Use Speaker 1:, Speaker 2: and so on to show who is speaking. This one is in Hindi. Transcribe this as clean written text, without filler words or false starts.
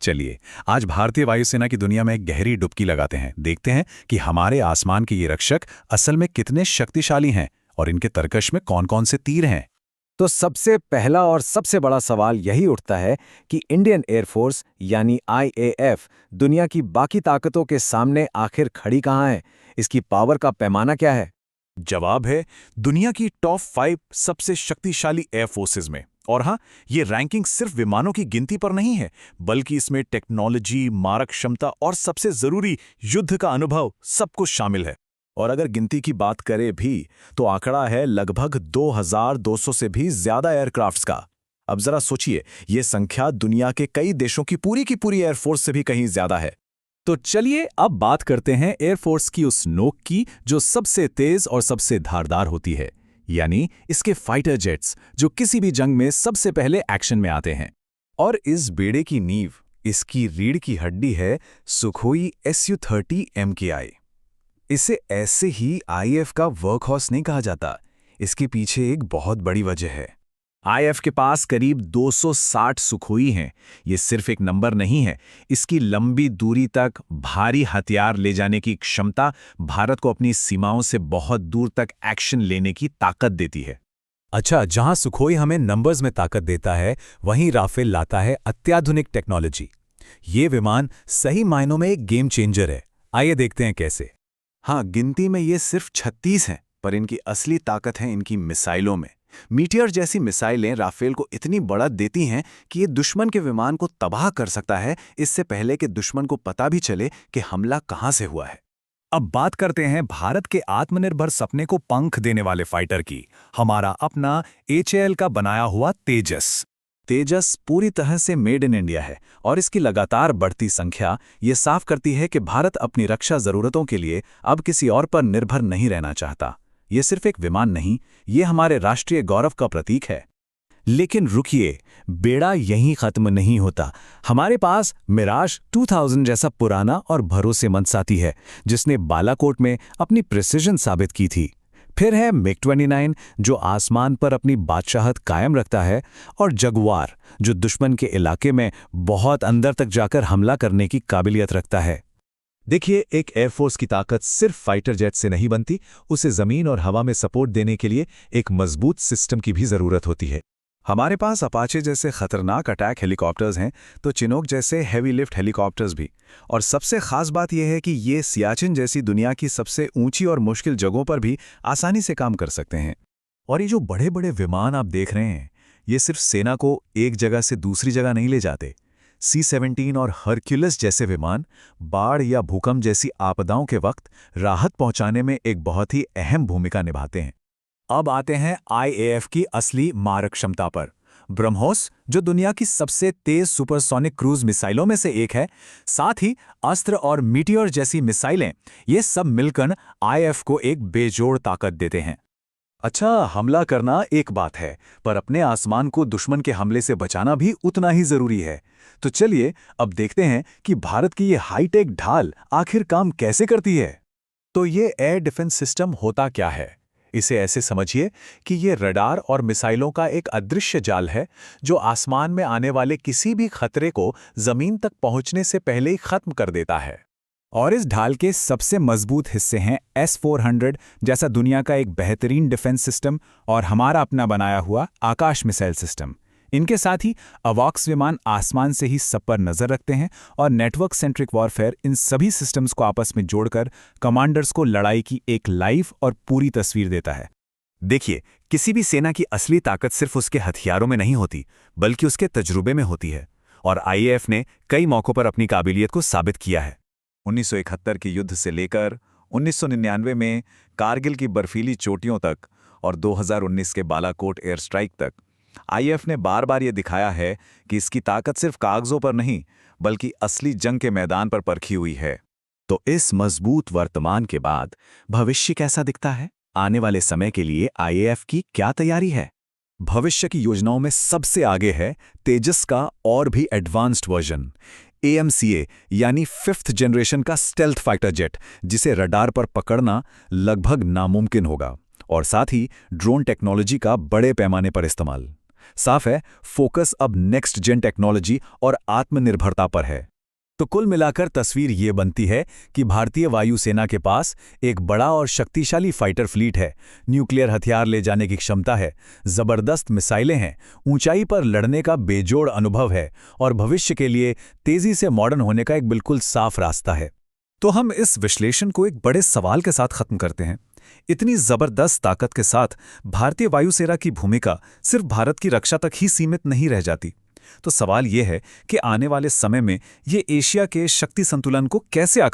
Speaker 1: चलिए, आज भारतीय वायुसेना की दुनिया में एक गहरी डुबकी लगाते हैं। देखते हैं कि हमारे आसमान के ये रक्षक असल में कितने शक्तिशाली हैं और इनके तरकश में कौन-कौन से तीर हैं।
Speaker 2: तो सबसे पहला और सबसे बड़ा सवाल यही उठता है कि इंडियन एयरफोर्स यानी आईएएफ दुनिया की बाकी ताकतों के सामने आखिर खड़ी कहाँ है? इसकी पावर का पैमाना क्या है?
Speaker 1: जवाब है दुनिया की टॉप 5 सबसे शक्तिशाली एयर फोर्सेज में। और हाँ, ये रैंकिंग सिर्फ विमानों की गिनती पर नहीं है, बल्कि इसमें टेक्नोलॉजी, मारक क्षमता और सबसे जरूरी युद्ध का अनुभव सब कुछ शामिल है। और अगर गिनती की बात करें भी तो आंकड़ा है लगभग 2200 से भी ज्यादा एयरक्राफ्ट्स का। अब जरा सोचिए, ये संख्या दुनिया के कई देशों की पूरी एयरफोर्स से भी कहीं ज्यादा है। तो चलिए अब बात करते हैं एयरफोर्स की उस नोक की जो सबसे तेज और सबसे धारदार होती है, यानी इसके फाइटर जेट्स जो किसी भी जंग में सबसे पहले एक्शन में आते हैं। और इस बेड़े की नींव, इसकी रीढ़ की हड्डी है सुखोई Su-30 MKI। इसे ऐसे ही आईएएफ का वर्कहॉर्स नहीं कहा जाता, इसके पीछे एक बहुत बड़ी वजह है। आईएएफ के पास करीब 260 सुखोई हैं। ये सिर्फ एक नंबर नहीं है, इसकी लंबी दूरी तक भारी हथियार ले जाने की क्षमता भारत को अपनी सीमाओं से बहुत दूर तक एक्शन लेने की ताकत देती है। अच्छा, जहां सुखोई हमें नंबर्स में ताकत देता है, वहीं राफेल लाता है अत्याधुनिक टेक्नोलॉजी। ये विमान सही मायनों में एक गेम चेंजर है। आइए देखते हैं कैसे। हाँ, गिनती में ये सिर्फ 36 हैं, पर इनकी असली ताकत है इनकी मिसाइलों में। मीटियर जैसी मिसाइलें राफेल को इतनी बढ़त देती हैं कि ये दुश्मन के विमान को तबाह कर सकता है, इससे पहले कि दुश्मन को पता भी चले कि हमला कहां से हुआ है। अब बात करते हैं भारत के आत्मनिर्भर सपने को पंख देने वाले फाइटर की, हमारा अपना HAL का बनाया हुआ तेजस। तेजस पूरी तरह से मेड इन इंडिया है और इसकी लगातार बढ़ती संख्या ये साफ करती है कि भारत अपनी रक्षा जरूरतों के लिए अब किसी और पर निर्भर नहीं रहना चाहता। ये सिर्फ एक विमान नहीं, ये हमारे राष्ट्रीय गौरव का प्रतीक है। लेकिन रुकिए, बेड़ा यहीं खत्म नहीं होता। हमारे पास मिराज 2000 जैसा पुराना और भरोसेमंद साथी है, जिसने बालाकोट में अपनी प्रिसिजन साबित की थी। फिर है MiG-29 जो आसमान पर अपनी बादशाहत कायम रखता है, और जगुआर जो दुश्मन के इलाके में बहुत अंदर तक जाकर हमला करने की काबिलियत रखता है। देखिए, एक एयरफोर्स की ताकत सिर्फ फाइटर जेट से नहीं बनती, उसे जमीन और हवा में सपोर्ट देने के लिए एक मजबूत सिस्टम की भी जरूरत होती है। हमारे पास अपाचे जैसे खतरनाक अटैक हेलीकॉप्टर्स हैं, तो चिनोक जैसे हैवी लिफ्ट हेलीकॉप्टर्स भी। और सबसे खास बात यह है कि ये सियाचिन जैसी दुनिया की सबसे ऊंची और मुश्किल जगहों पर भी आसानी से काम कर सकते हैं। और ये जो बड़े बड़े विमान आप देख रहे हैं, ये सिर्फ सेना को एक जगह से दूसरी जगह नहीं ले जाते। C-17 और हरक्यूलिस जैसे विमान बाढ़ या भूकंप जैसी आपदाओं के वक्त राहत पहुंचाने में एक बहुत ही अहम भूमिका निभाते हैं। अब आते हैं आईएएफ की असली मारक क्षमता पर। ब्रह्मोस जो दुनिया की सबसे तेज सुपरसोनिक क्रूज मिसाइलों में से एक है, साथ ही अस्त्र और मीटियोर जैसी मिसाइलें, ये सब मिलकर आईएएफ को एक बेजोड़ ताकत देते हैं। अच्छा, हमला करना एक बात है, पर अपने आसमान को दुश्मन के हमले से बचाना भी उतना ही जरूरी है। तो चलिए अब देखते हैं कि भारत की ये हाईटेक ढाल आखिर काम कैसे करती है। तो ये एयर डिफेंस सिस्टम होता क्या है? इसे ऐसे समझिए कि ये रडार और मिसाइलों का एक अदृश्य जाल है जो आसमान में आने वाले किसी भी खतरे को जमीन तक पहुंचने से पहले ही खत्म कर देता है। और इस ढाल के सबसे मजबूत हिस्से हैं S-400 जैसा दुनिया का एक बेहतरीन डिफेंस सिस्टम और हमारा अपना बनाया हुआ आकाश मिसाइल सिस्टम। इनके साथ ही अवॉक्स विमान आसमान से ही सब पर नजर रखते हैं और नेटवर्क सेंट्रिक वॉरफेयर इन सभी सिस्टम्स को आपस में जोड़कर कमांडर्स को लड़ाई की एक लाइव और पूरी तस्वीर देता है। देखिए, किसी भी सेना की असली ताकत सिर्फ उसके हथियारों में नहीं होती, बल्कि उसके तजुर्बे में होती है। और आईएएफ ने कई मौकों पर अपनी काबिलियत को साबित किया है। 1971 के युद्ध से लेकर 1999 में कारगिल की बर्फीली चोटियों तक और 2019 के बालाकोट एयर स्ट्राइक तक आईएएफ ने बार बार ये दिखाया है कि इसकी ताकत सिर्फ कागजों पर नहीं, बल्कि असली जंग के मैदान पर परखी हुई है। तो इस मजबूत वर्तमान के बाद भविष्य कैसा दिखता है? आने वाले समय के लिए आईएएफ की क्या तैयारी है? भविष्य की योजनाओं में सबसे आगे है तेजस का और भी एडवांस्ड वर्जन, AMCA यानी 5th जनरेशन का स्टेल्थ फाइटर जेट, जिसे रडार पर पकड़ना लगभग नामुमकिन होगा, और साथ ही ड्रोन टेक्नोलॉजी का बड़े पैमाने पर इस्तेमाल। साफ है, फोकस अब नेक्स्ट जेन टेक्नोलॉजी और आत्मनिर्भरता पर है। तो कुल मिलाकर तस्वीर ये बनती है कि भारतीय वायुसेना के पास एक बड़ा और शक्तिशाली फाइटर फ्लीट है, न्यूक्लियर हथियार ले जाने की क्षमता है, जबरदस्त मिसाइलें हैं, ऊंचाई पर लड़ने का बेजोड़ अनुभव है और भविष्य के लिए तेजी से मॉडर्न होने का एक बिल्कुल साफ रास्ता है। तो हम इस विश्लेषण को एक बड़े सवाल के साथ खत्म करते हैं। इतनी जबरदस्त ताकत के साथ भारतीय वायुसेना की भूमिका सिर्फ भारत की रक्षा तक ही सीमित नहीं रह जाती। तो सवाल यह है कि आने वाले समय में ये एशिया के शक्ति संतुलन को कैसे आकार